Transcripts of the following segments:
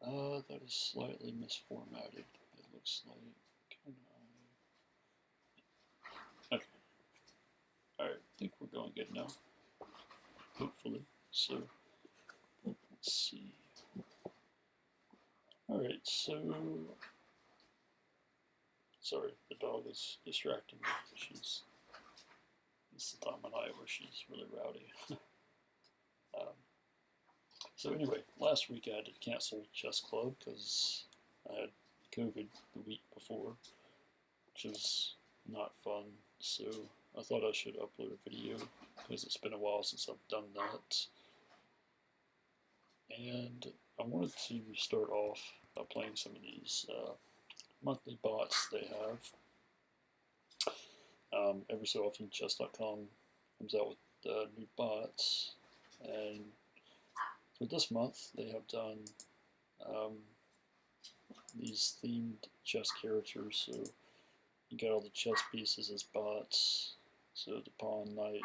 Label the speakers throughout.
Speaker 1: That is slightly misformatted. It looks like. Can I? Okay. Alright, I think we're going good now. Hopefully. So, let's see. Alright, so. Sorry, the dog is distracting me. It's the time of night where she's really rowdy. um, so, anyway, last week I had to cancel chess club because I had COVID the week before, which was not fun. So I thought I should upload a video because it's been a while since I've done that. And I wanted to start off by playing some of these monthly bots they have. Every so often, chess.com comes out with new bots, and for this month they have done these themed chess characters. So you got all the chess pieces as bots. So the pawn, knight,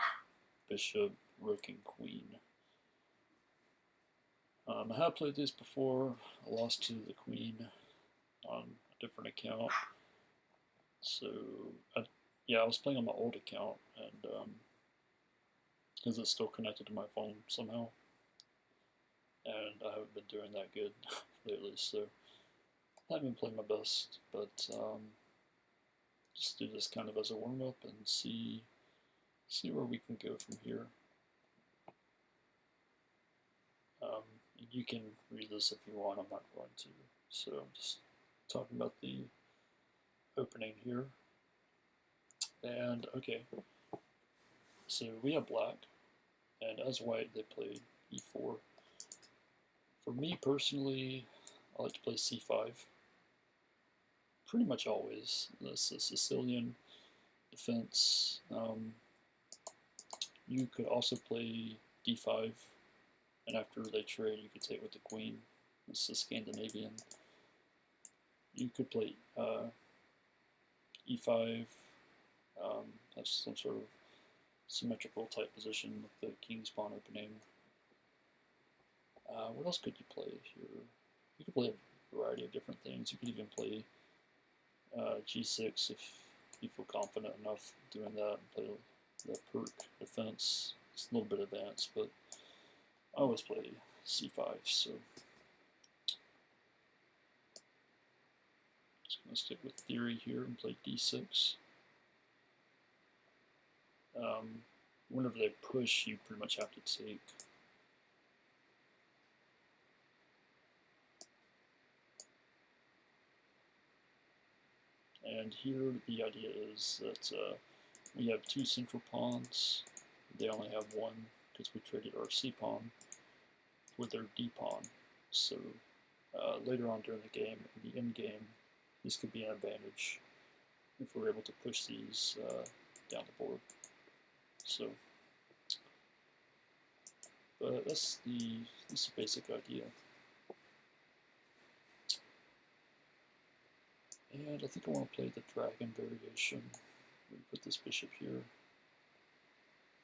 Speaker 1: bishop, rook, and queen. I have played these before. I lost to the queen on a different account. So, I was playing on my old account, and because it's still connected to my phone somehow, and I haven't been doing that good lately, so I haven't been playing my best, but just do this kind of as a warm-up and see where we can go from here. You can read this if you want, I'm not going to. So I'm just talking about the opening here. And okay, so we have black, and as white they played e4. For me personally, I like to play c5. Pretty much always. This is Sicilian defense. You could also play d5, and after they trade, you could take with the queen. This is Scandinavian. You could play e5. That's some sort of symmetrical type position with the king's pawn opening. What else could you play here? You could play a variety of different things. You could even play g6 if you feel confident enough doing that, and play the perk defense. It's a little bit advanced, but I always play c5, so just going to stick with theory here and play d6. Whenever they push, you pretty much have to take. And here the idea is that we have two central pawns. They only have one because we traded our c pawn with their d pawn. So later on during the game, in the end game, this could be an advantage if we're able to push these down the board. So, but that's the basic idea. And I think I want to play the dragon variation. We put this bishop here.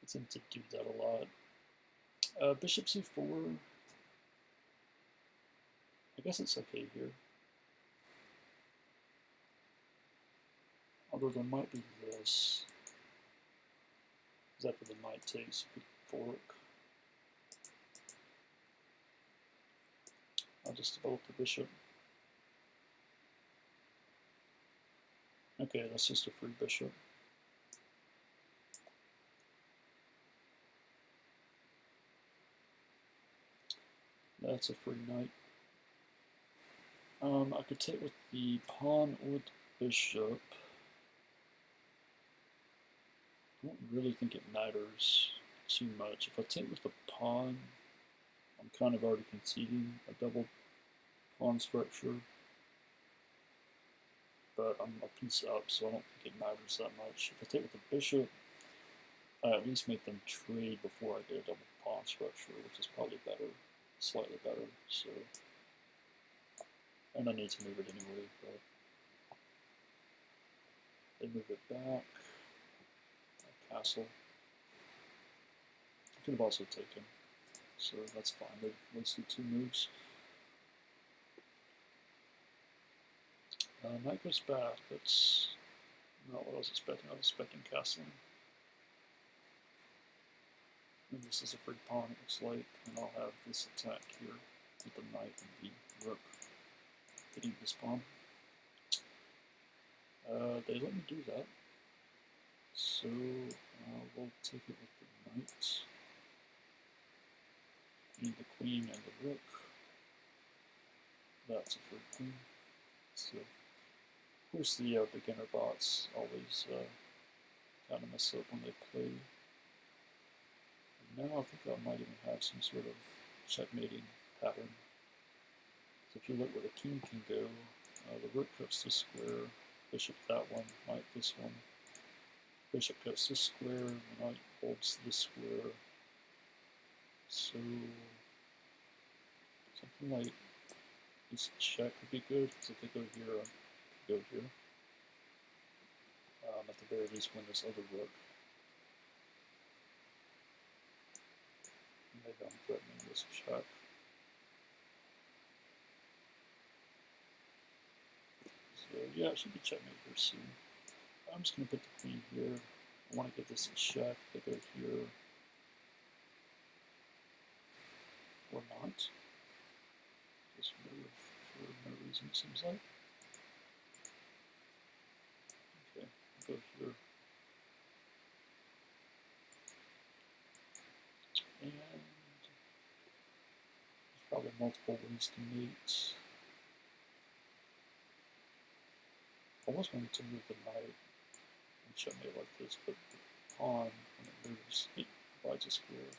Speaker 1: I tend to do that a lot. Bishop c4. I guess it's okay here. Although there might be this. Because after the knight takes, we could fork. I'll just develop the bishop. Okay, that's just a free bishop. That's a free knight. I could take with the pawn or the bishop. I don't really think it matters too much. If I take with the pawn, I'm kind of already conceding a double pawn structure. But I'm a piece up, so I don't think it matters that much. If I take with the bishop, I at least make them trade before I get a double pawn structure, which is probably better, slightly better. So, and I need to move it anyway, but they move it back. Castle. I could have also taken, so that's fine. They wasted two moves. Knight goes back. That's not what I was expecting. I was expecting castling. And this is a free pawn, it looks like, and I'll have this attack here with the knight and the rook hitting this pawn. They let me do that, so we'll take it with the knight, and the queen and the rook. That's a free queen. So, of course, the beginner bots always kind of mess up when they play. And now I think I might even have some sort of checkmating pattern. So if you look where the king can go, the rook cuts this square, bishop that one, knight this one, bishop cuts this square, the knight holds this square. So something like this check would be good, because if they go here, I could go here. At the very least win this other rook. Maybe I'm threatening this check. So yeah, it should be checkmate here soon. I'm just going to put the queen here. I want to give this a check. They go here. Or not. Just move for no reason, it seems like. Okay, I'll go here. And there's probably multiple ways to mate. I almost wanted to move the knight and checkmate like this, but the pawn, when it moves, it provides a square.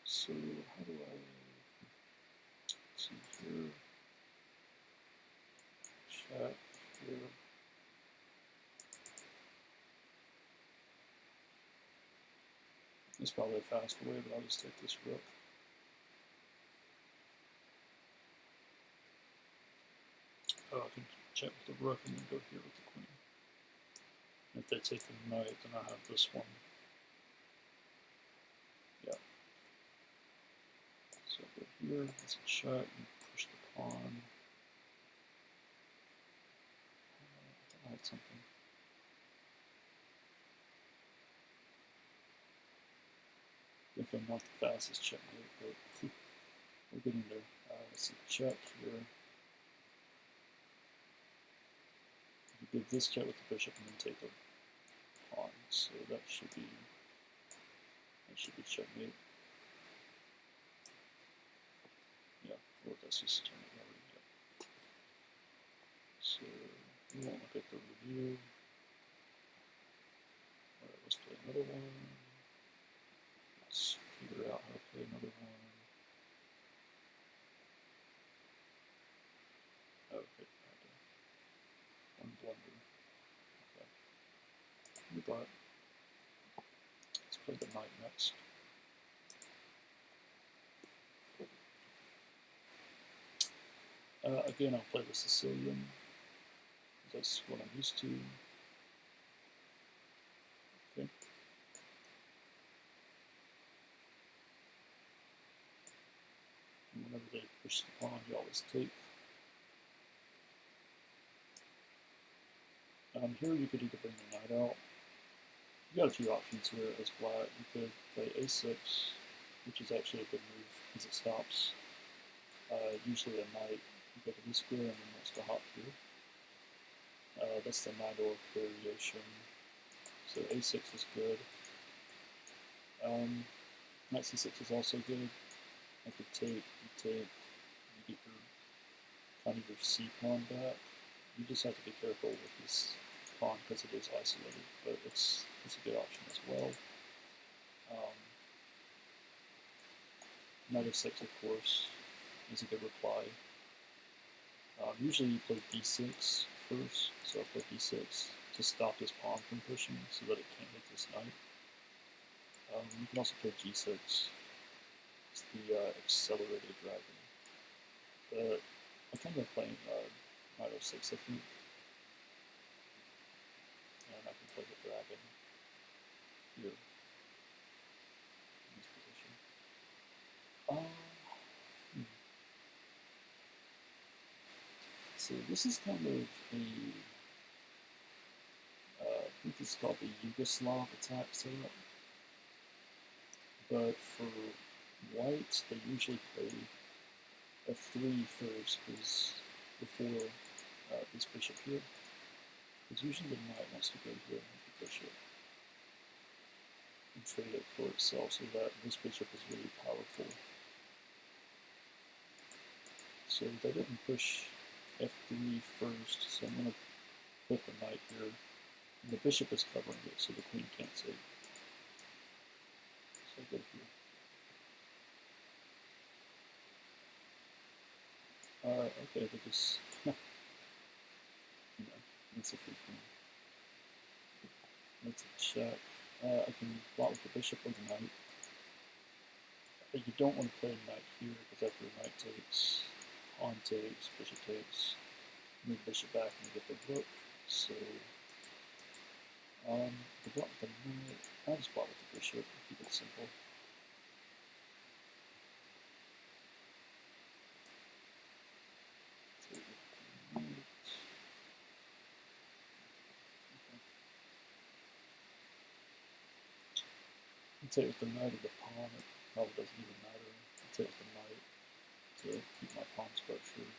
Speaker 1: So how do I see here? Check here. It's probably a faster way, but I'll just take this rook. Oh, I can check with the rook and then go here with the queen. And if they take the knight, then I have this one. Yeah. So go here, that's a check, and push the pawn. I thought I had something. If I'm not the fastest checkmate, but we're getting there. Let's see, check here. You give this check with the bishop and then take the pawn, so that should be checkmate. Yeah, or that's just checkmate already. Yeah. So we won't look at the review. Alright, let's play another one. Let's figure out how to play another one. Okay, one blunder. Okay. New bot. Let's play the knight next. Again, I'll play the Sicilian. That's what I'm used to. Okay. And whenever they push the pawn, you always take. Here you could either bring the knight out. You got a few options here as black. You could play a6, which is actually a good move because it stops usually a knight. You go to this square and then wants to hop here. That's the Najdorf variation. So a6 is good. Knight c6 is also good. I could take, you take, you get your kind of your c pawn back. You just have to be careful with this pawn because it is isolated, but it's a good option as well. Knight f6, of course, is a good reply. Usually you play d6 first, so I play d6 to stop this pawn from pushing so that it can't hit this knight. You can also play g6. It's the accelerated dragon. But I'm kind of playing knight f6, I think. And I can play the dragon here in this position. So this is kind of a, I think it's called the Yugoslav attack setup. But for white, they usually play f3 first, because before this bishop here. Because usually the knight wants to go here with the bishop and trade it for itself, so that this bishop is really powerful. So they didn't push f3 first, so I'm going to put the knight here. And the bishop is covering it, so the queen can't take. So I go here. Okay, but just, that's a free queen. That's a check. I can block with the bishop or the knight. But you don't want to play knight here, because after knight takes, pawn takes, bishop takes, move the bishop back and get the rook. So, the block with the knight, I'll just block with the bishop, keep it simple. So, knight. Take with the knight or the pawn, it probably doesn't even matter. I'll take with the knight to keep my pawn structure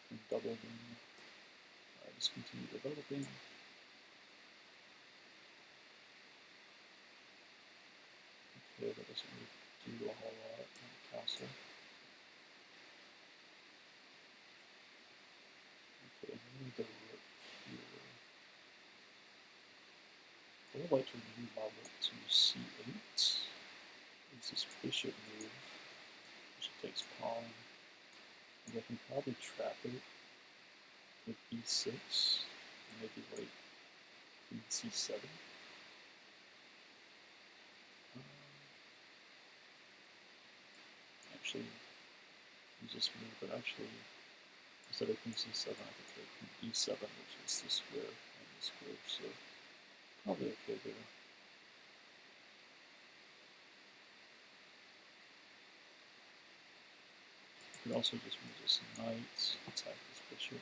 Speaker 1: from doubling. Just continue developing. Okay, that doesn't really do a whole lot on the castle. Okay, move the rook here. I would like to move my rook to c8. It's this bishop move. Bishop takes pawn. And I can probably trap it with e6. And maybe like queen c7. Actually, use this move, but actually, instead of queen c7, I could play queen e7, which is the square and the square, so probably okay there. You could also just move this knight, attack this bishop.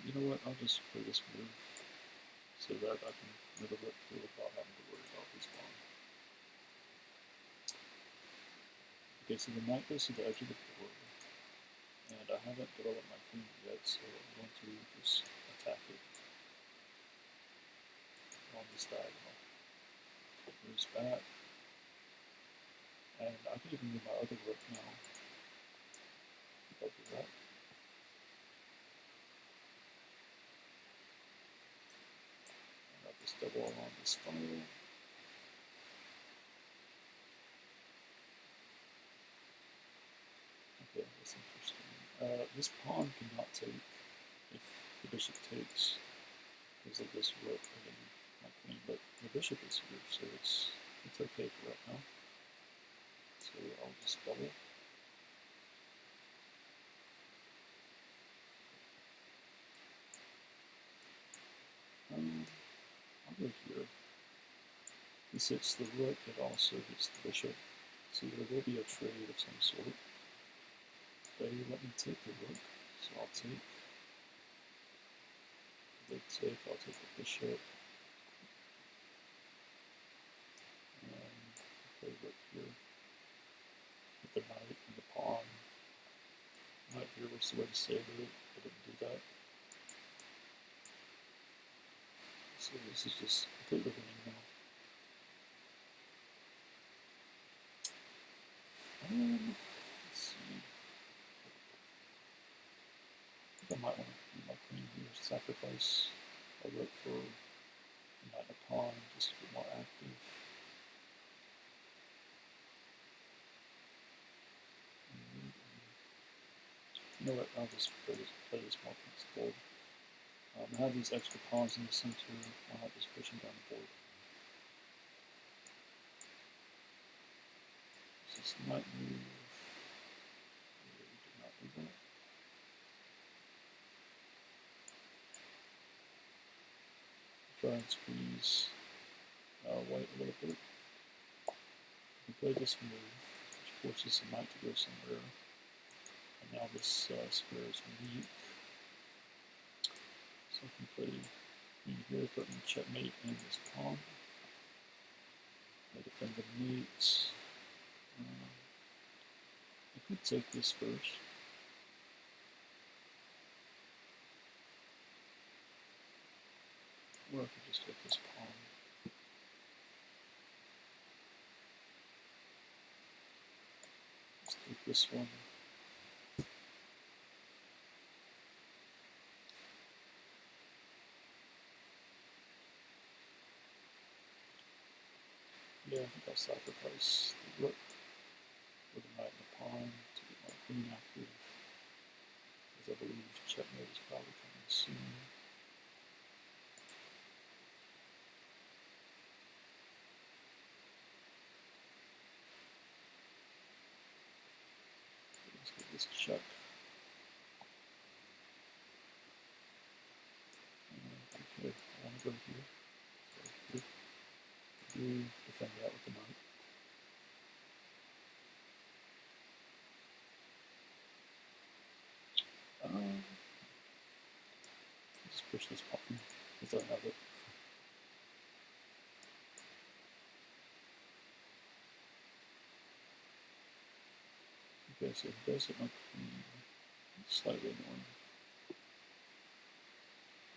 Speaker 1: You know what, I'll just play this move so that I can move the rook through without having to worry about this pawn. Okay, so the knight goes to the edge of the board, and I haven't developed my queen yet, so I'm going to just attack it on this diagonal. It moves back, and I can even move my other rook now. If I do that. And I'll just double along this file. Okay, that's interesting. This pawn cannot take if the bishop takes, because of this rook hitting my queen, but the bishop is here, so it's okay for right now. So I'll just double. I'll go here. This hits the rook, it also hits the bishop, so there will be a trade of some sort. They let me take the rook, so I'll take. They take, I'll take the bishop. And play rook here. With the knight and the pawn. Knight here was the way to save it, I didn't do that. So this is just completely winning now. Let's see. I think I might want to move my queen here, sacrifice a rook for a knight and a pawn, just to get more active. You know what, I'll just play this more principled. I have these extra pawns in the center, I'll have just push them down the board. This is knight move. We did not do that. Try and squeeze white a little bit. We play this move, which forces the knight to go somewhere. And now this square is weak. So I can play in here, threatening checkmate and this pawn. I defend the mate. I could take this first. Or I could just take this pawn. Let's take this one. Yeah, I think I'll sacrifice the rook for the knight and the pawn to get my queen active, as I believe checkmate is probably coming soon. Let's get this check. Okay, I want to go here. So do defend that with the knight. Just push this pawn because I have it. Okay, so he does hit my queen. It's slightly annoying.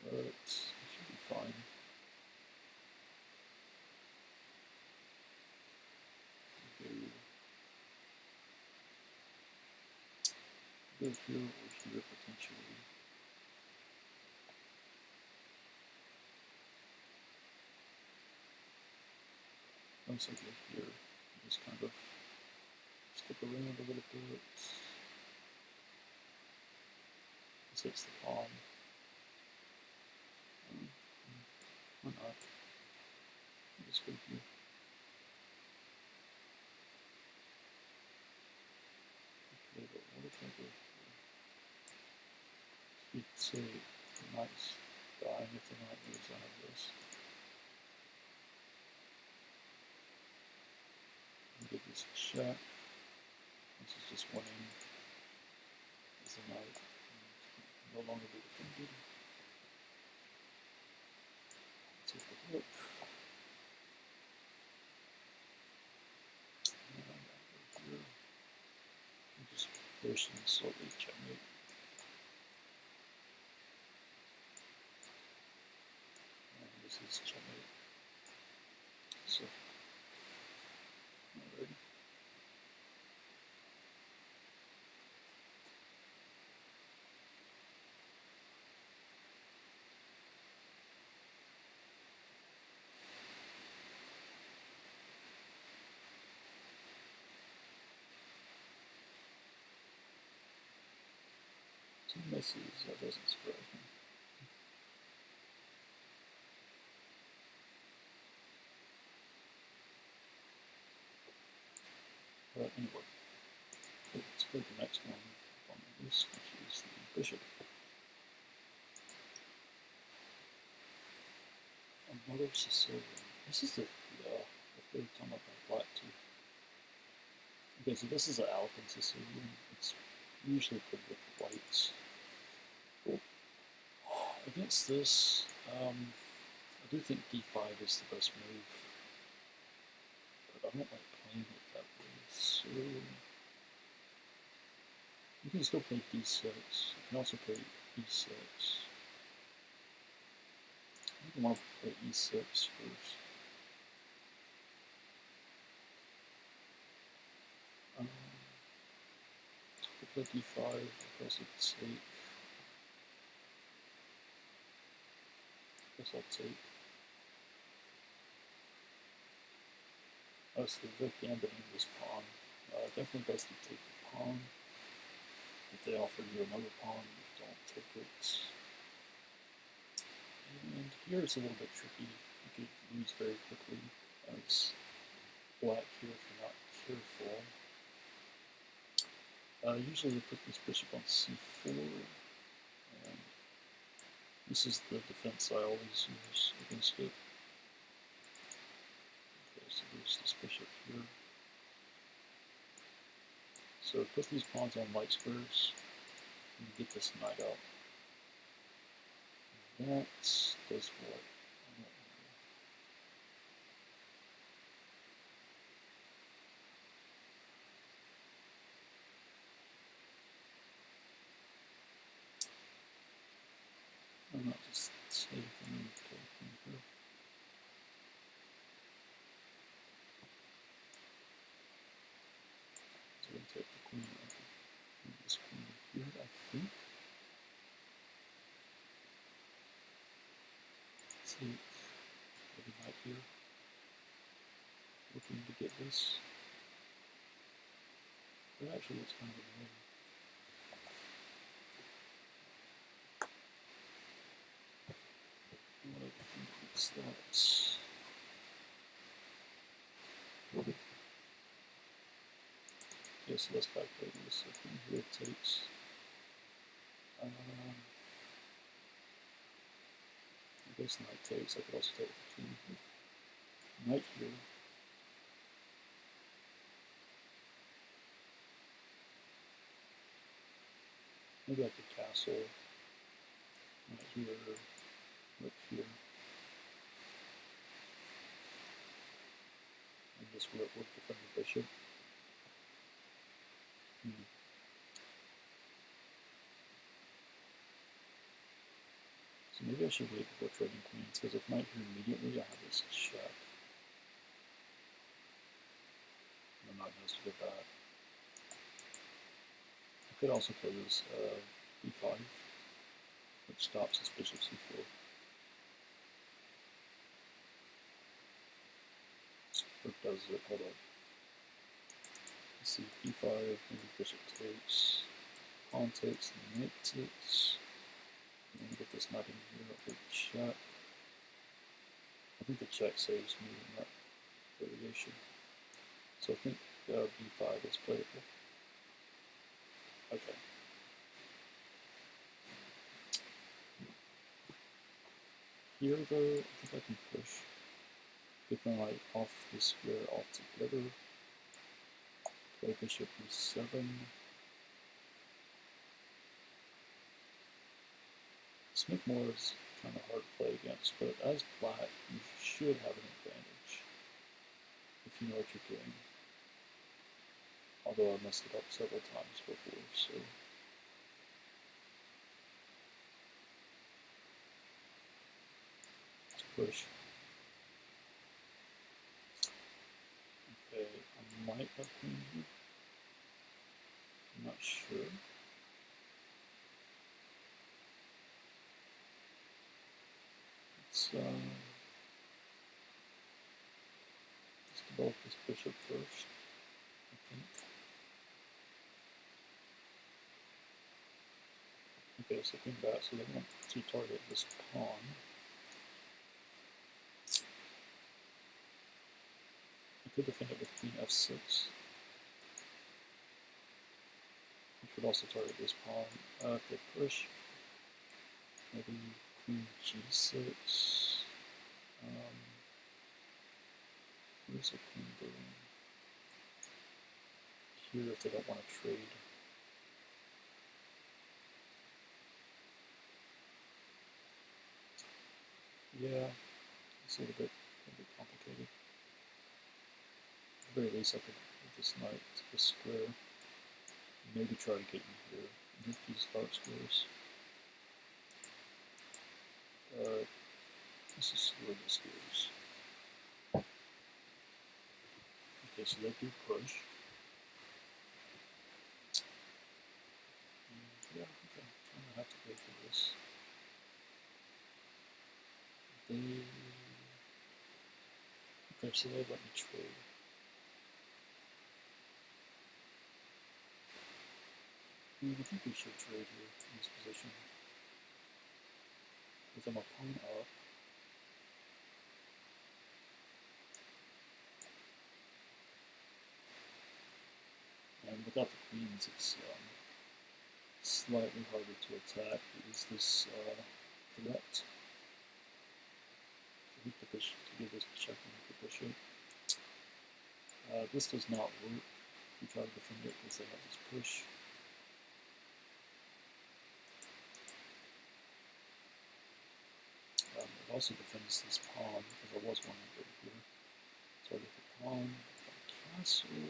Speaker 1: But it should be fine. Go here or here potentially. Once I get here, just kind of skip around a little bit. This hits the pawn. Why not? Just go here. Okay, but what if I go here? He'd say the knight's dying if the knight moves out of this. Get this check. This is just winning as the knight no longer be defended. Take the rook. And I go here. And just push and slowly checkmate. And this is checkmate. So, alrighty. Two misses, that doesn't surprise me. But anyway, let's play the next one on the list, which is the bishop. Another Sicilian. This is the third time I've had black too. Okay, so this is an Alpine Sicilian. It's usually put with whites. Against this, I do think d5 is the best move, but I don't like playing it that way, so you can just go play d6. You can also play e6. I think I want to play e6 first. Play d5, I guess it's take. I guess I'll take. Oh, so they're gambiting this pawn. Definitely best to take the pawn. If they offer you another pawn, don't take it. And here it's a little bit tricky. You could lose very quickly as black here if you're not careful. Usually you put this bishop on c4, and this is the defense I always use against it. Okay, so there's this bishop here. So put these pawns on light squares and get this knight out. That does what? I'm not just taking here. So we take the queen and this queen here, I think. Let's see, maybe knight here. Looking to get this. But actually it's kind of annoying. What I think it's that. Okay, so let's calculate this. So queen here takes I guess knight takes. I could also take the king here. Knight here. Maybe I could castle. Knight here. Rook here. And this rook would defend the bishop. So maybe I should wait before trading queens, because if knight here immediately, I have this check. I'm not going to get that. I could also play this b5, which stops this bishop c4. Rook does it, hold on. Let's see, b5, maybe bishop takes, pawn takes, knight takes. I'm going to get this knight in here, I'll take check. I think the check saves me in that variation. So I think b5 is playable. Okay. Here though, I think I can push. Get the knight off the square altogether. Play bishop e7. Smith Moore is kind of hard to play against, but as black, you should have an advantage if you know what you're doing. Although I messed it up several times before, so. Let's push. Okay, I might have queen here. I'm not sure. Let's develop this bishop first, I think. Okay, so queen back, so they want to target this pawn. I could defend it with queen f6. Which would also target this pawn. If they push, maybe queen g6. Where's the queen going? Here if they don't want to trade. Yeah, it's a little bit complicated. At the very least I could move this knight to the square. Maybe try to get in here and hit these dark squares. This is where this goes. Okay, so they do push. And yeah, I think I'm kind of have to go for this. Okay, so they let me trade. I think we should trade here in this position. Because I'm a pawn up. And without the queens, it's slightly harder to attack. Is this threat? To hit the bishop, to give this check and hit the bishop. This does not work. we try to defend it because they have this push. It also defends this pawn because there was one over here. So I get the pawn, the castle,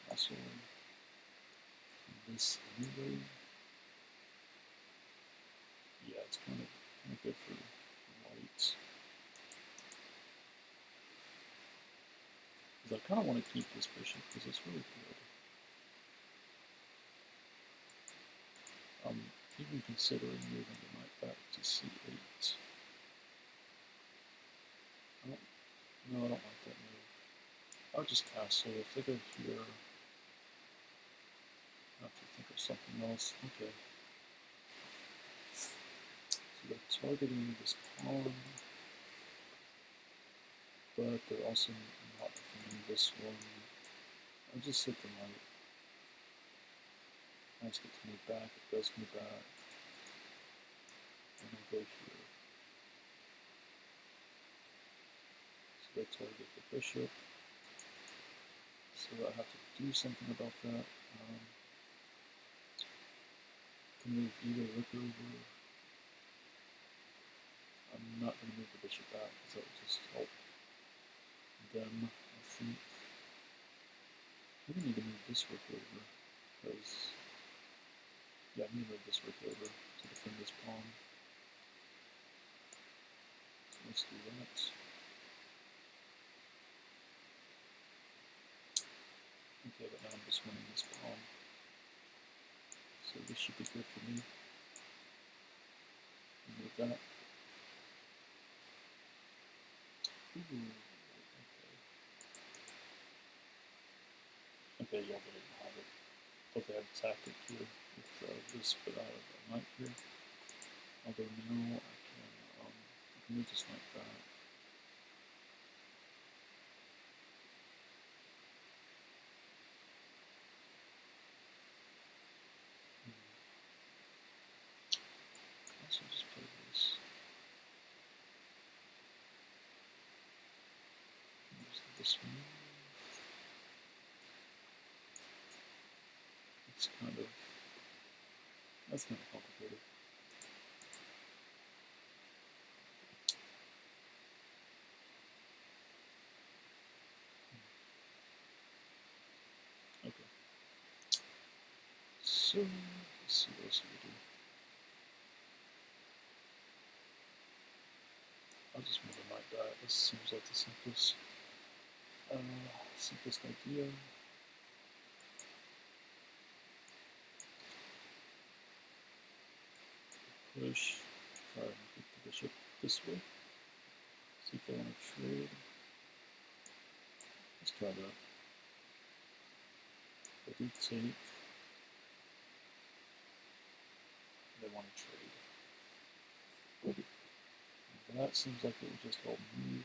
Speaker 1: castle, and this anyway. Yeah, it's kind of good for white. Because I kind of want to keep this bishop because it's really good. Even considering moving the knight back to c8. No, I don't like that move. I'll just castle. If they go here, I have to think of something else. Okay. So they're targeting this pawn, but they're also not defending this one. I'll just hit the knight. Let's get to move back. It does move back. And I'll go here. So they target the bishop. So I have to do something about that. To move either rook over. I'm not going to move the bishop back because that will just help them, I think. Maybe need to move this rook over because, yeah, I'm going to move this rook over to defend this pawn. So let's do that. Okay, but now I'm just winning this pawn. So this should be good for me. Move that. Ooh, okay, yeah, they didn't have it. But they have a tactic here with this, but I have a knight here. Although now I can move this knight back. Also just play this. Use this move. It's kind of, that's kind of complicated. Okay. So, let's see what else we do. I'll just move the knight back. This seems like the simplest idea. Push. Try and get the bishop this way. See if they want to trade. Let's try that. They do take. They want to trade. And that seems like it would just help me.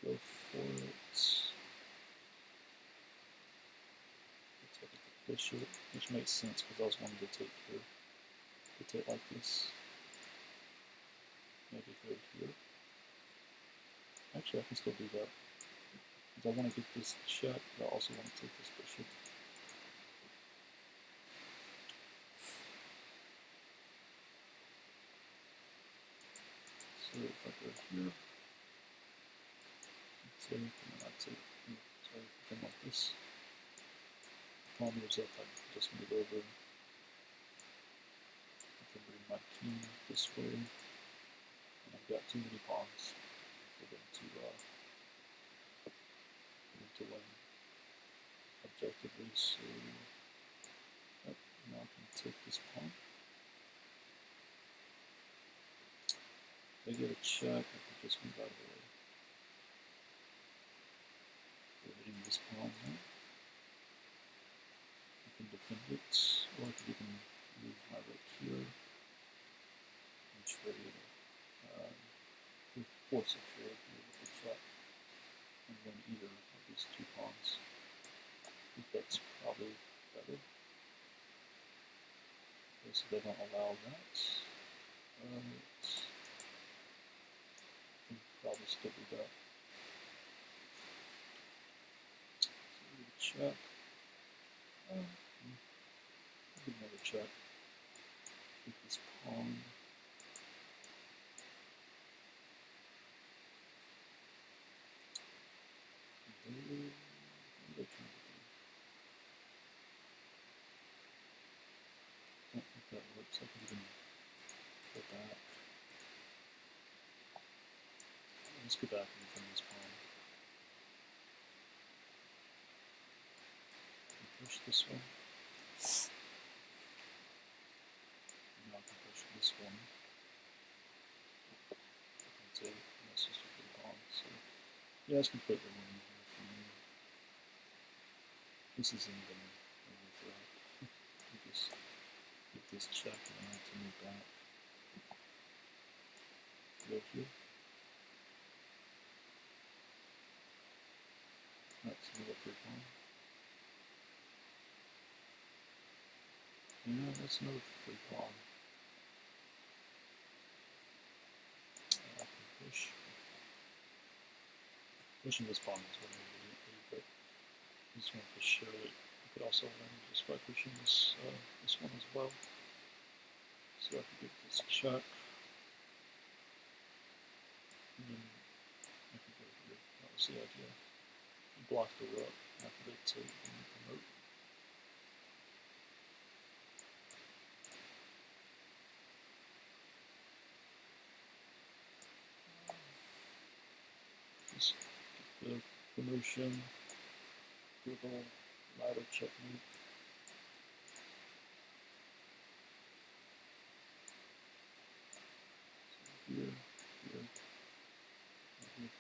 Speaker 1: We'll go for it. Let's take the bishop, which makes sense because I was wanting to take here. To take like this. Maybe go here. Actually, I can still do that. Because I want to get this check, but I also want to take this bishop. So if I go here, take, and then I take, sorry, something like this. Pawn moves up, I just move over. I can bring my king this way. And I've got too many pawns for them to win objectively, so now I can take this pawn. They get a check, I can just move out of the way. We're hitting this pawn now. I can defend it, or I could even move my rook here and trade, force a trade here with the check, and win either of these two pawns. I think that's probably better. Okay, so they don't allow that. Can probably still do that. check. Give another check. Take this pawn. What are they trying to do? Don't think that works. I can even go back. Let's go back and defend this pawn. Push this one. Now I can push this one. I can take, that's just a good pawn. So yeah, it's completely winning here for me. This isn't even a threat. Get this check and I have to move back. Go here. That's another free pawn. Yeah, that's another free pawn. I can push. Pushing this pawn is what I need to do, but I just want to show it. I could also win just by pushing this this one as well. So I could get this check. And then I could go here. That was the idea. Block the rook after they take and promote. Just get the promotion. Do a little ladder checkmate. So here, here, here.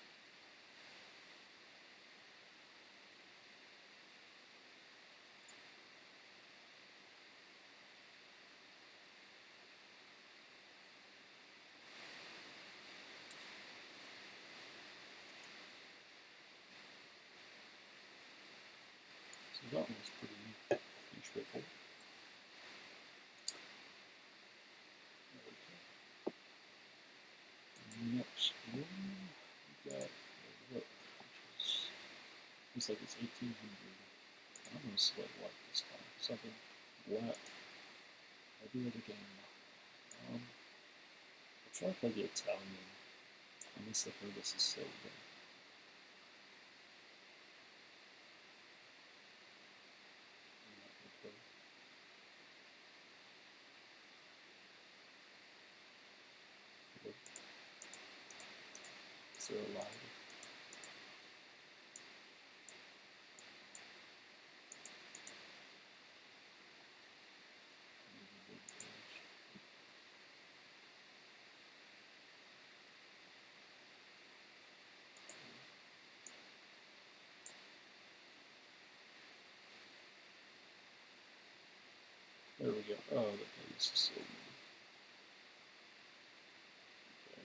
Speaker 1: So that one's pretty straightforward. Next one, we got a rook, which is, looks like it's 1800. I'm going to select white this time. Something black. Every other game. I'll try to play the Italian. Unless I've heard this is so good. Is there a ladder? There we go. Oh, look at this is so weird. Okay.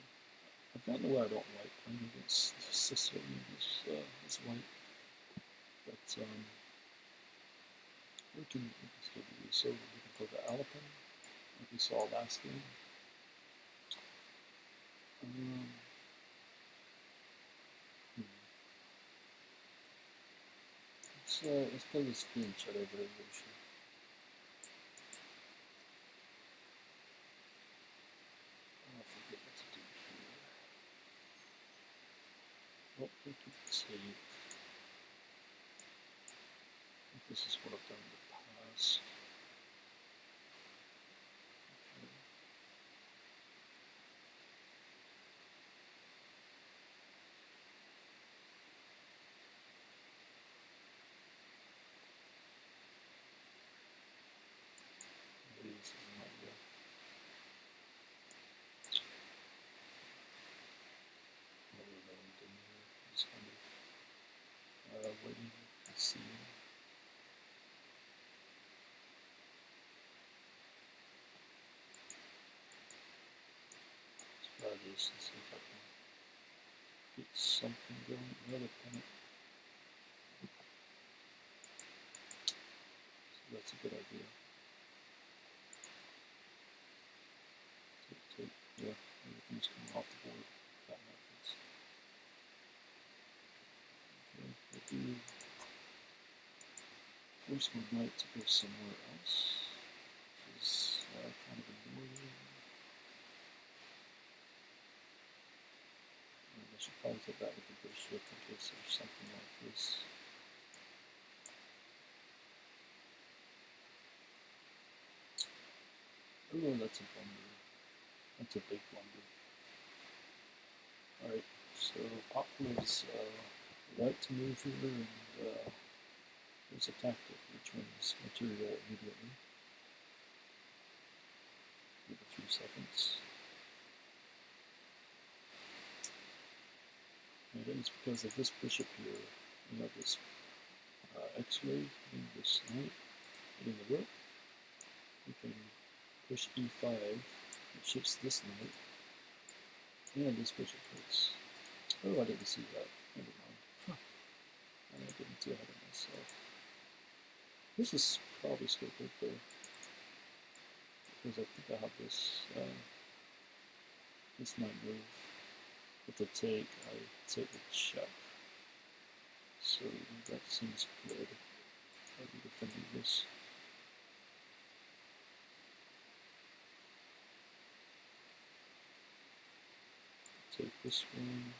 Speaker 1: I've gotten to where I don't like playing against Sicilian as white. But we can still do this. So we can play the Alpen, like we saw last game. Let's play this Fiend Shadow Revolution. I forget what to do here. What we can take. I think this is what I've done in the past. Okay. Maybe this is an idea. I don't really know what I'm doing here. I'm just kind of waiting to see. Let's try this and see if I can get something going. Another pennant. So that's a good idea. Take, yeah, everything's coming off the board. That matters. Okay, we'll do force my knight to go somewhere else, which is kind of annoying. I should probably take that with the bishop in case there's something like this. Oh, that's a blunder. That's a big blunder. Alright, so Pop plays right to move here, and there's a tactic which wins material immediately. Give a few seconds. And it is because of this bishop here, we have this x-ray in this knight, hitting the rook. We can push e5, it shifts this knight, and this bishop takes. Oh, I didn't see that. Never mind. Huh. I didn't too ahead of myself. This is probably still good though, because I think I have this this knight move. With the take, I take the check. So that seems good. I'll be defending this. Take this one.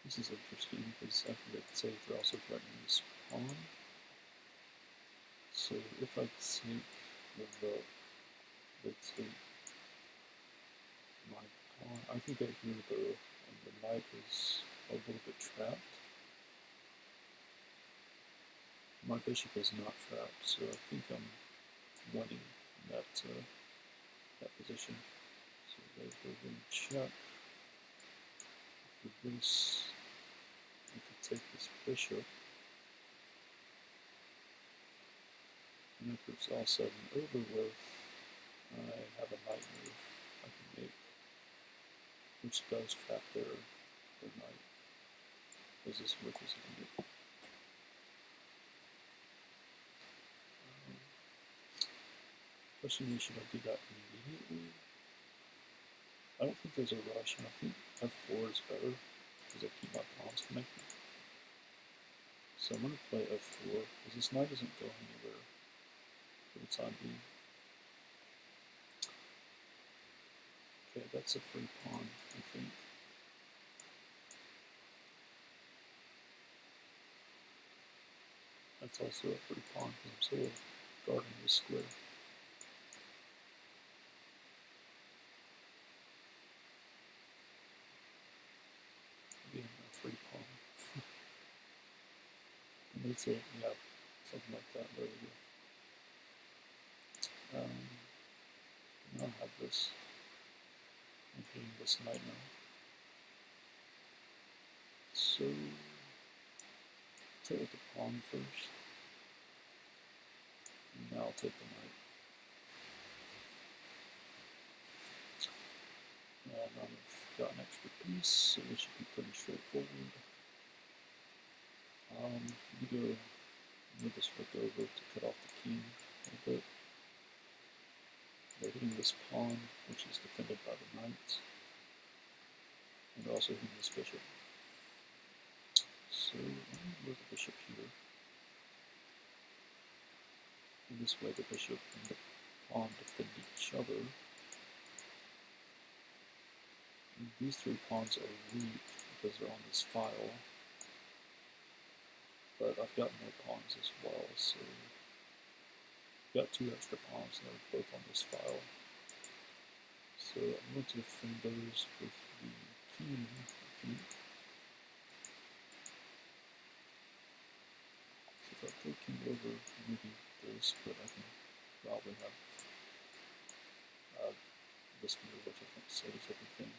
Speaker 1: This is interesting because after the take, they're also threatening this pawn. So if I take the rook, they take my pawn. I think I hear the knight is a little bit trapped. My bishop is not trapped, so I think I'm winning that that position. So they go in check. With this, I could take this bishop. And if it's all said and over with, I have a knight move I can make, which does trap their knight, as this rook is needed. Question is, should I do that immediately? I don't think there's a rush, and I think f4 is better, because I keep my pawns connected. So I'm going to play f4, because this knight isn't going anywhere for the time being. Okay, that's a free pawn, I think. That's also a free pawn, because I'm still guarding the square. Again, a free pawn. And that's it, yeah, something like that, there we go. Now I have this. I'm hitting this knight now. So, take the pawn first. And now I'll take the knight. And I've got an extra piece, so this should be pretty straightforward. You go move this rook over to cut off the king a little bit. They're hitting this pawn, which is defended by the knight. And they're also hitting this bishop. So I'm going to move the bishop here. And this way the bishop and the pawn defend each other. And these three pawns are weak because they're on this file. But I've got more pawns as well, so I've got two extra pawns and they're both on this file. So I'm going to defend those with the king, I think. So if I play king over, maybe this, but I can probably have this move, which I think saves everything.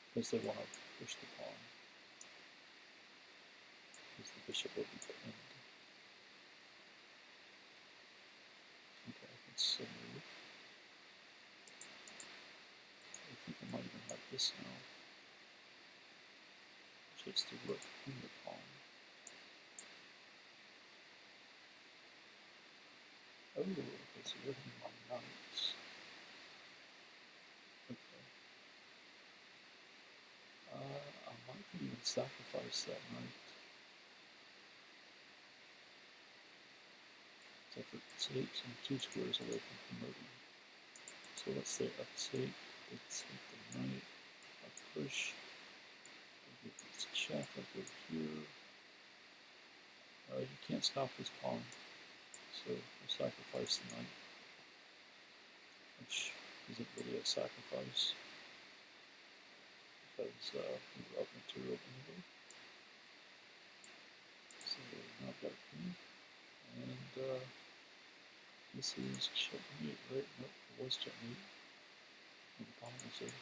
Speaker 1: Because they want to push the pawn. Because the bishop will be pinned. Okay, let's move. I think I might even have this now. Chase the rook and the pawn. Oh, okay, so you're hitting my knight. Okay. would sacrifice that knight. So if it takes, I'm 2 squares away from promoting. So let's say I take the knight, I push, I get this check, I go here. You can't stop this pawn, so we'll sacrifice the knight, which isn't really a sacrifice, because we're up material anyway. So now I've got a queen, and this is checkmate, right? Nope, it was checkmate. And the pawn was there.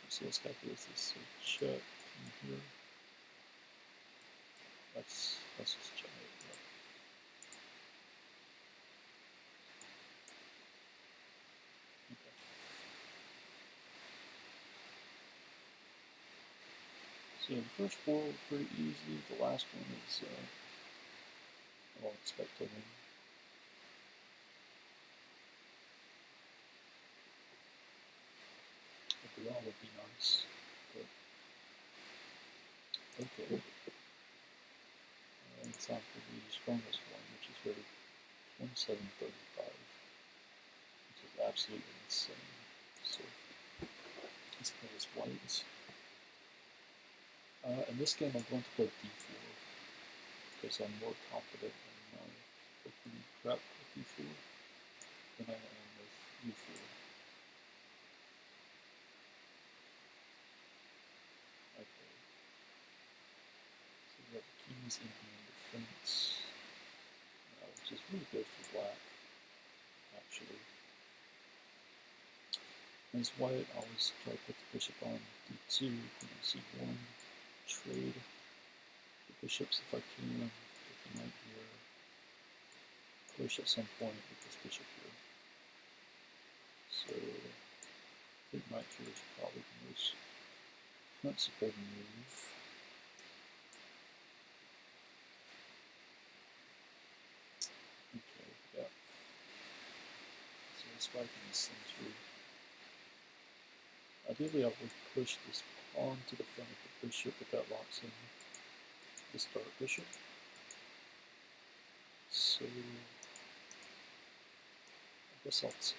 Speaker 1: So let's calculate this. So check from here. That's just checkmate. Right? Okay. So the first 4 were pretty easy. The last one is I don't expect to win. A duel would be nice, but okay. It's time for the strongest one, which is very 2735, which is absolutely insane. So let's play as white. In this game, I'm going to play d4 because I'm more confident in my opening prep with d4 than I am with u4. Okay. So we have the king's Indian defense, which is really good for black, actually. As white, I always try to put the bishop on d2, queen on c1, trade the bishops if I can, get the knight here, push at some point with this bishop here. So I think knight here is probably the most principled move. Okay, yeah. So let's fight these things through. Ideally, I would push this pawn to the front of the bishop, but that locks in this dark bishop. So I guess I'll take.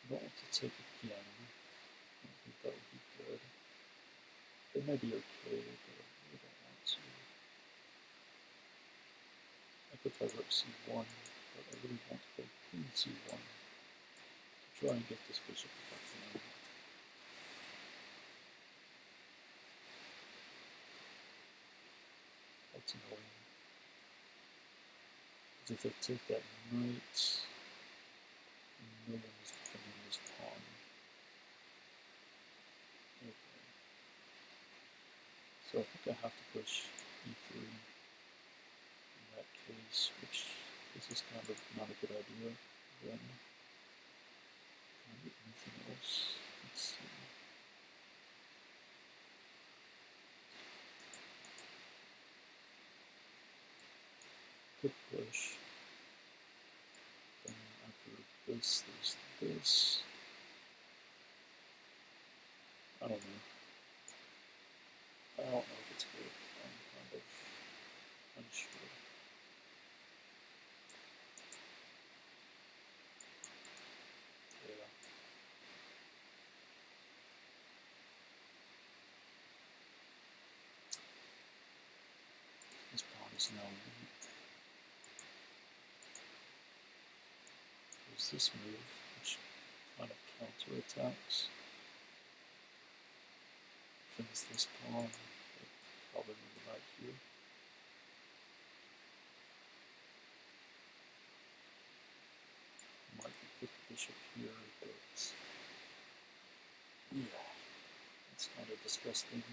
Speaker 1: I don't want to take again. I don't think that would be good. It may be okay, but I really don't want to. I could play rook c1, but I really want to play queen c1 to try and get this bishop if I can. That's annoying. Because if I take that knight, no one is defending this pawn. Okay. So I think I have to push e3 in that case, which this is kind of not a good idea. Then can I get anything else? Let's see. Could push. Then after this, there's this. I don't know. I don't know if it's good. I'm kind of unsure. Yeah. This pawn is now weak. There's this move, which kind of counterattacks. Defends this pawn. Probably move the knight here. Might put the bishop here, but yeah, it's kind of disgusting.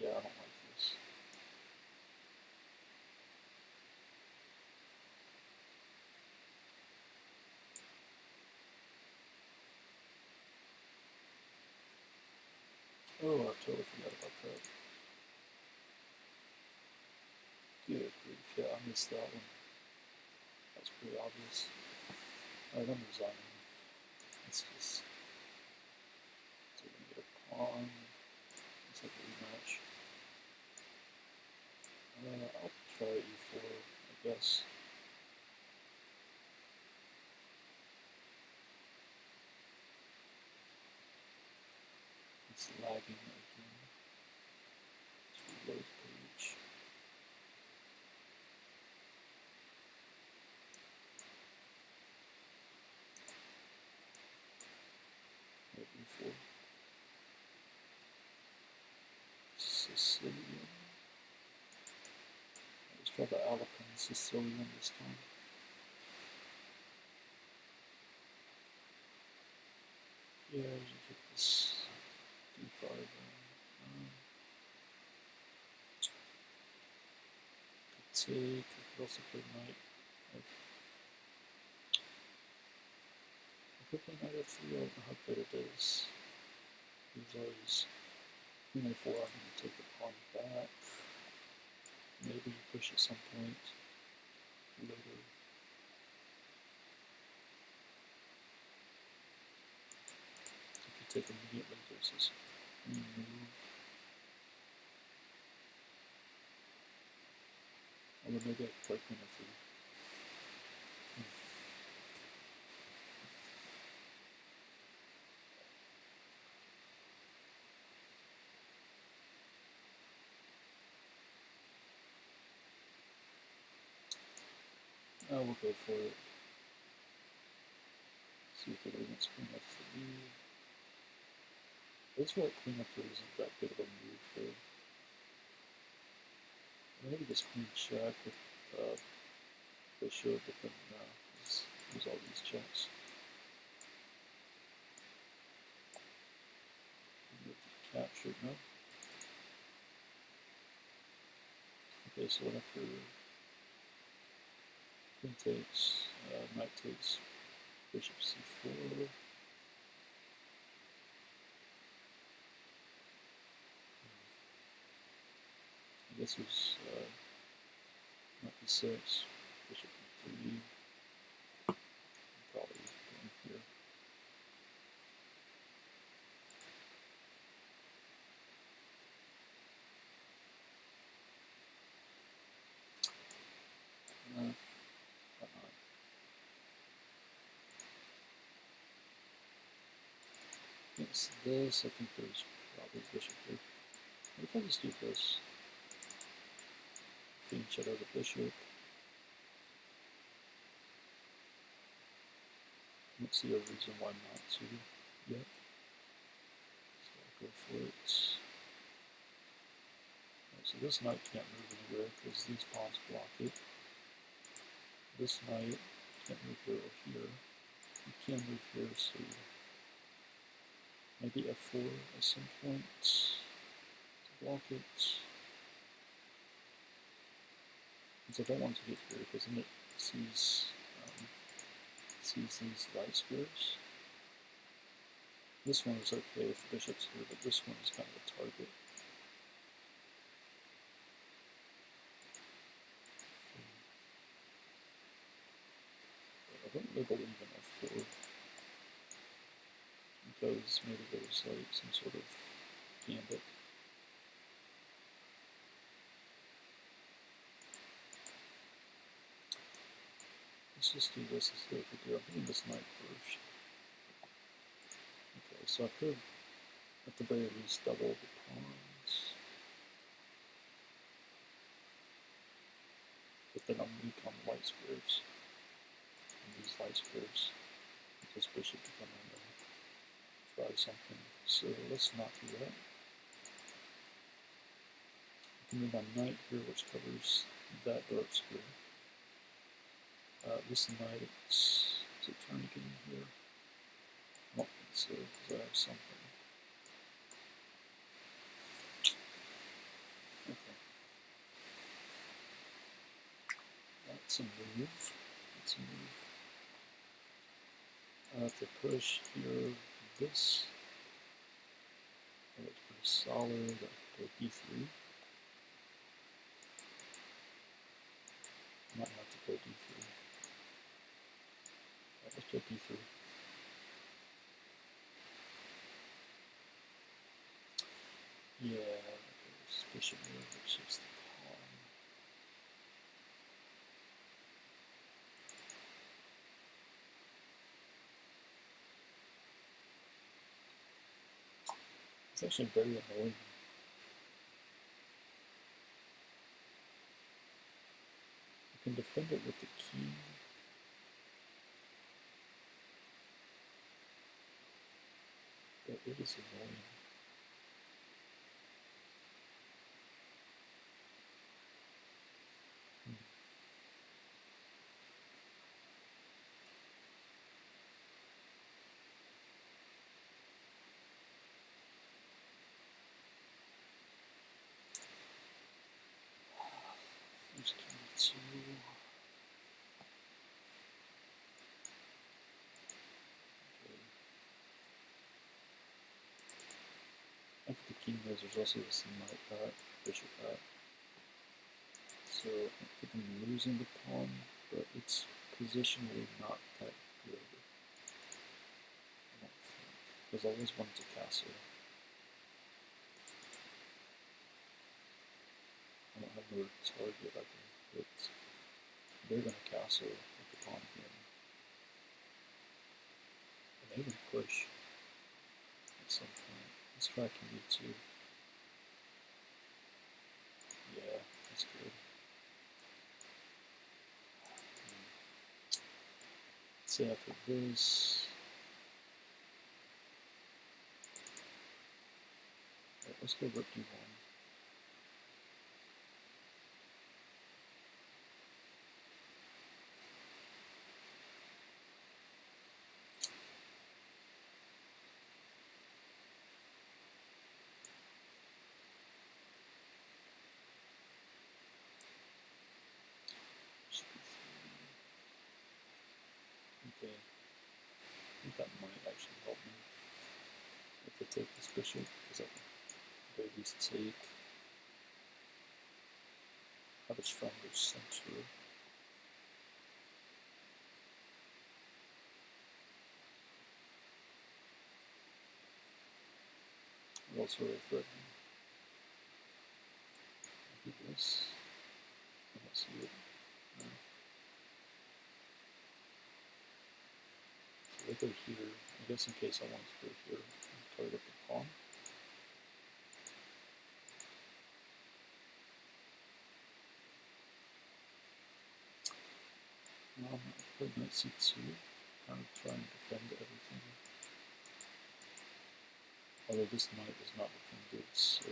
Speaker 1: Yeah, I don't like this. missed that one. That's pretty obvious. Alright, I'm resigning. Let's just... So we're gonna get a pawn. Let's have a rematch. I'll try e4, I guess. It's lagging again. Let's reload the page. E4. Sicilian. Let's try the Alpine Sicilian this time. Yeah, you get this d5. Could take. We could also play knight. I could play knight f3. I don't know how good it is. He's always queen a4. I'm going to take the pawn back. Maybe push at some point later. If you take immediately, there's this move. Although maybe I could play queen f3. We'll go for it. See if it against queen f3. Looks like queen f3 isn't that good of a move here. Maybe this queen check with bishop, but then use all these checks. Captured, no? Okay, so what after queen takes, knight takes, bishop c4. I guess there's knight b6, bishop b3. Probably going here. Against this, I think there's probably bishop here. What if I just do this? Queen shadow the bishop. I don't see a reason why not to yet. So I'll go for it. Right, so this knight can't move anywhere because these pawns block it. This knight can't move here or here. You can move here, so maybe f4 at some point to block it. Because I don't want to get here because then it sees these light squares. This one is okay if the bishop's here, but this one is kind of a target. I don't really believe in f4 because maybe there's like some sort of gambit. Let's just do this as though we do. I'm hitting this knight first. Okay, so I could at the very least double the pawns. But then I'm weak on light squares. And these light squares. This bishop to come in and try something. So let's not do that. I can move my knight here, which covers that dark square. This knight is it trying to get in here? I don't think so, because I have something. Okay. That's a move. That's a move. I have to push here this. That looks pretty solid. I can go d3. It's actually very annoying. You can defend it with the king. But it is annoying. There's king 2. After the king goes, there's also this knight back, bishop back. So I think I'm losing the pawn, but it's positionally not that good. I don't think, because I always wanted to castle. I don't have no target I can hit. They're gonna castle with the pawn here. And they can push at some point. Let's try king e2. Yeah, that's good. Let's say after this. Right, let's go rook d1. Okay, I think that might actually help me if I take this bishop, because I can at least take, have a stronger center. I'm also really threatening. Do this. I don't see it. No. So I go here. I guess in case I want to go here and target the pawn. I play knight c2, kind of trying to defend everything. Although this knight is not defended, so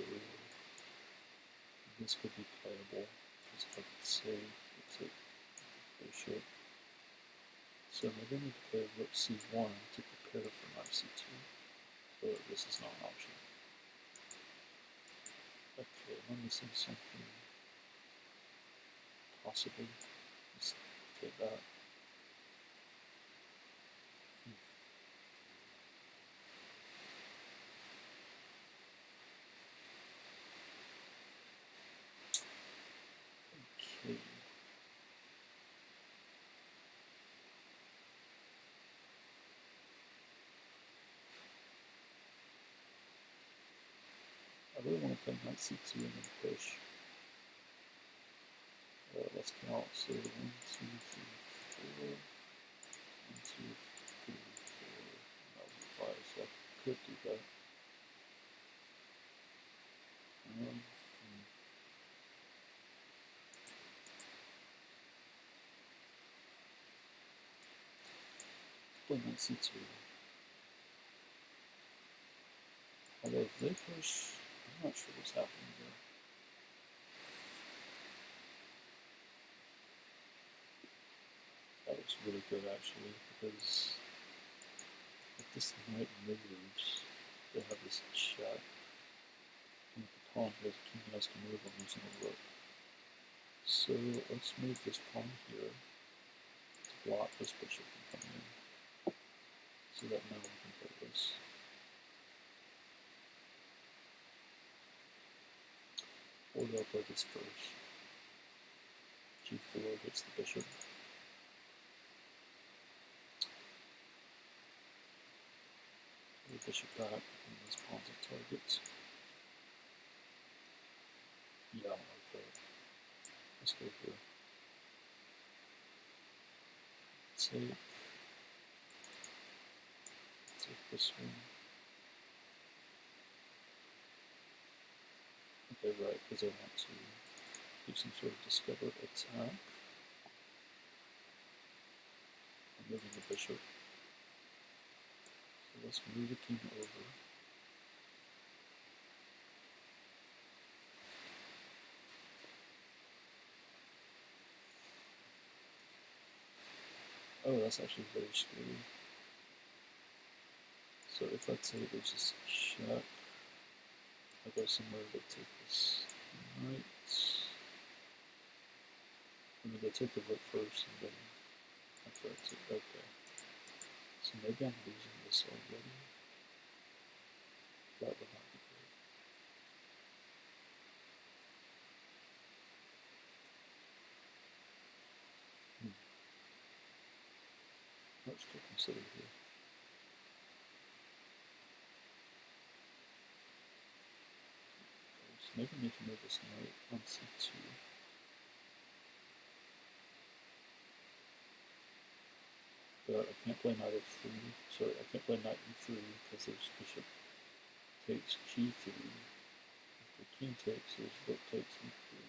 Speaker 1: this could be playable. Just like I say, it's a bishop. So maybe I need to play rook c1 to prepare for knight c2. But this is not an option. Okay, am I missing something? Possibly. Let's take that. Okay. I really want to play knight c2 and then push. Let's count. So 1, 2, 3, 4. 1, 2, 3, 4. That would be 5. So I could do that. Play knight c2. Although if they push, I'm not sure what's happening there. That looks really good actually, because if this knight moves, they have this check. And if the pawn has the king has to move, I'm losing a rook. So let's move this pawn here to block this bishop from coming in. So that now we can play this. Or they'll play this first. G4 gets the bishop. The bishop back, and this pawn's a target. Yeah, I don't like that. Let's go here. Take this one. Okay, right, because I want to do some sort of discovered attack. I'm moving the bishop. So let's move the king over. Oh, that's actually very scary. So if let's say there's this check, I'll go somewhere to take this knight. I mean, they take the rook first, and then after I take, okay. So maybe I'm losing this already. That would not be great. Let's still consider here. So maybe I need to move this knight on c2. But I can't play knight f3. Sorry, I can't play knight e3 because there's bishop takes g3. If the king takes, there's rook takes e3.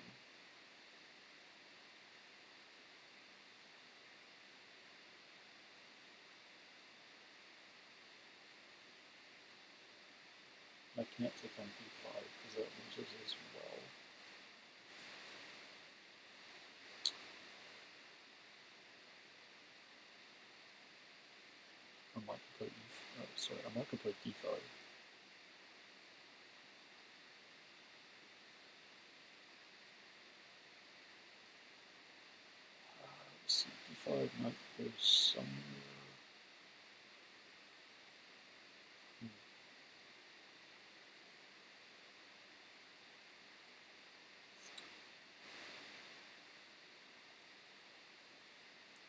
Speaker 1: I can't take on b5 because that loses as well. I'm not going to play sorry, I'm not going to play d5. Let's see, d5 might go somewhere.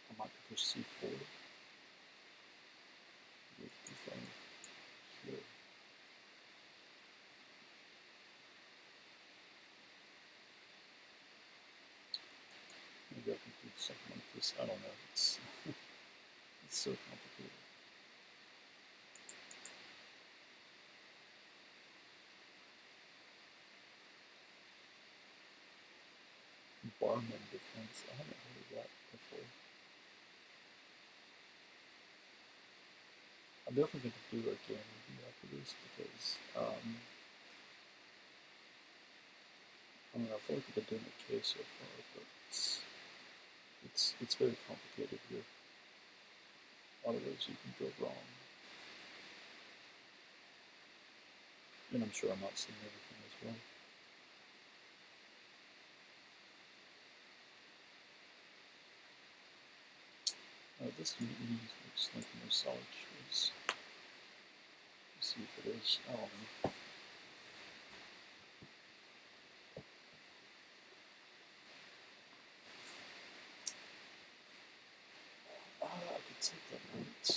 Speaker 1: I might push c4. With d5 here. Maybe I can do something like this. I don't know. It's it's so complicated. Barman defense. I haven't heard of that before. I'm definitely going to do a game review after this because I mean, I feel like I've been doing okay so far, but it's very complicated here. A lot of ways you can go wrong. And I'm sure I'm not seeing everything as well. This to me looks like the most solid choice. Let's see if it is. I don't know. I could take that knight.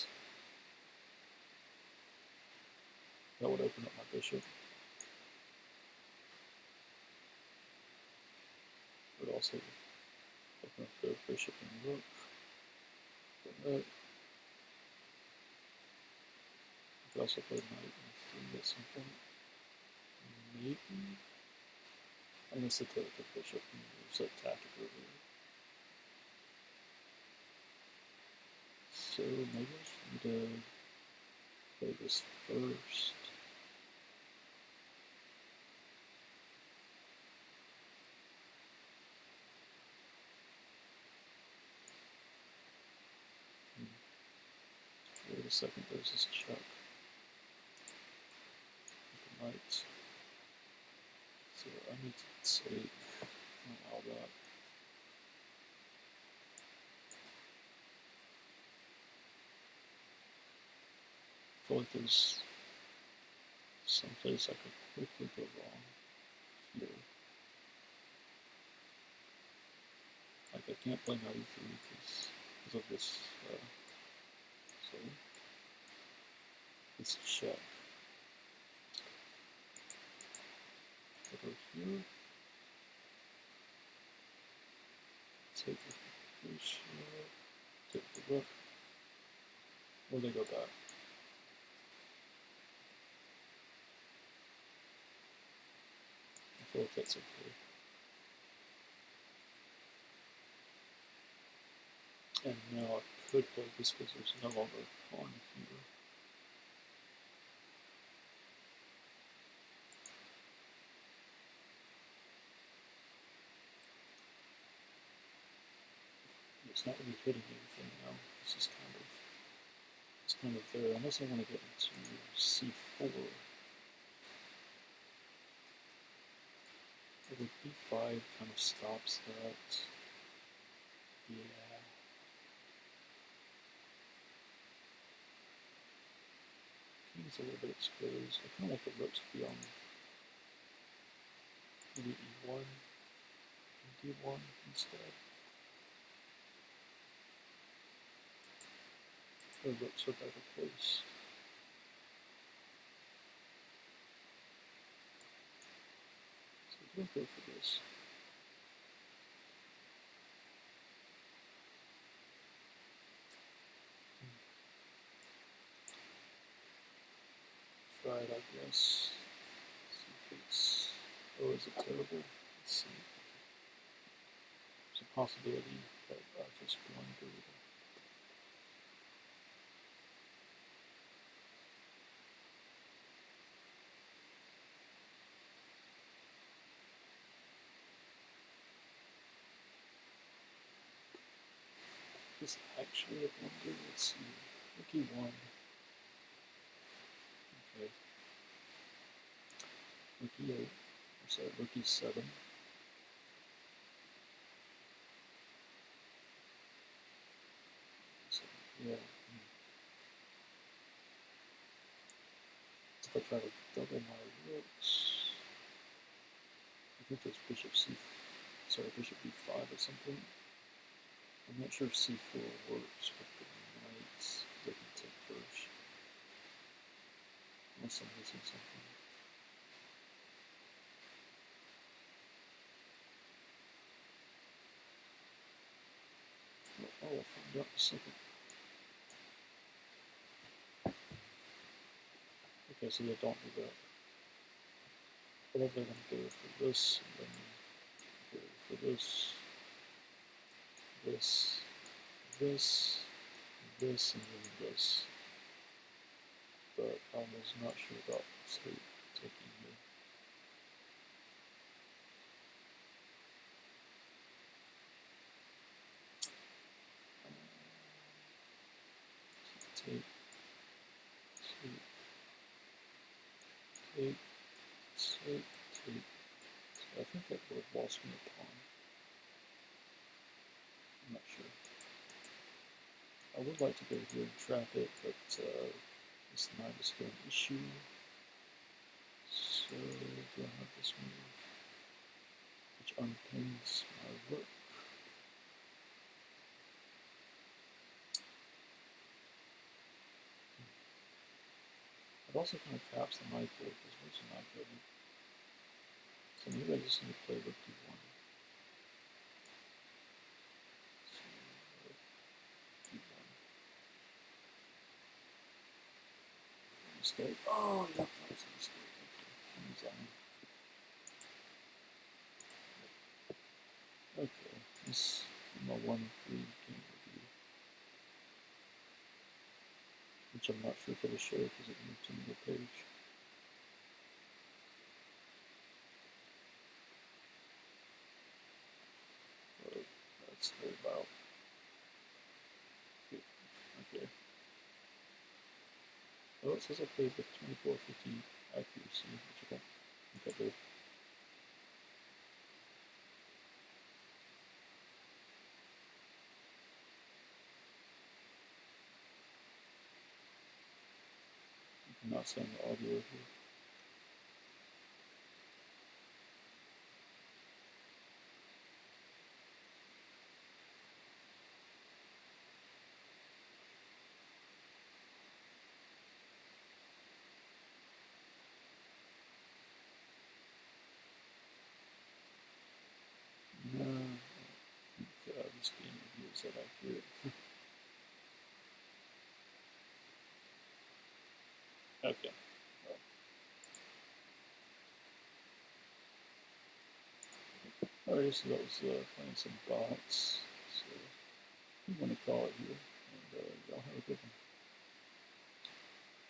Speaker 1: That would open up my bishop. It would also open up the bishop and rook. But I could also play knight and 3 at some point. Maybe. Unless I take the bishop and moves up tactically. So maybe I should need to play this first. Wait a second, there's this check. The knight. So I need to take all that. I feel like there's someplace I could quickly go wrong here. Like I can't play knight e3 because of this. So this check. Over here. Take the bishop. Take the rook. Or they go back. feel like that's okay. And now I could play this because there's no longer a pawn here. It's not really hitting anything now. This is kind of there, unless I want to get into c4. Would b5 kind of stops that. Yeah. King's a little bit exposed. I kind of like the rook to be on maybe e1 and d1 instead. The rooks are better placed. So we'll go for this. Try it, I guess. See if it's. Oh, is it terrible? Let's see. There's a possibility that I just blundered. Is actually a blunder? Let's see. Rook e1. Okay. Rook e8. I'm sorry, rook e7. So, yeah. If I try to double my rooks, I think there's bishop b5 at some point. I'm not sure if c4 works with the knights. They can take first. Unless I'm missing something. Oh, I'll find out in a second. Okay, so yeah, don't do that. Probably going to go for this, and then go for this, this, and then this. But I was not sure about taking here. Take. So I think that would have lost me a pawn. I'm not sure. I would like to go here and trap it, but this knight is still an issue. So do I have this move, which unpins my rook? It also kind of traps the knight there, because where's the knight going? So maybe I just need to play rook d1. So, d1. Mistake. Oh, yeah, that was a mistake. Okay. Okay, this is my 1-3 game review, which I'm not sure if it'll show because it moved to another page. But that's about it. Okay. Oh, it says I played with 2450 accuracy, which I don't think I did. I'm not saying the audio here. No, I think this game review is that accurate. Okay. Alright, so that was playing some bots. So, what do you want to call it here? And y'all have a good one.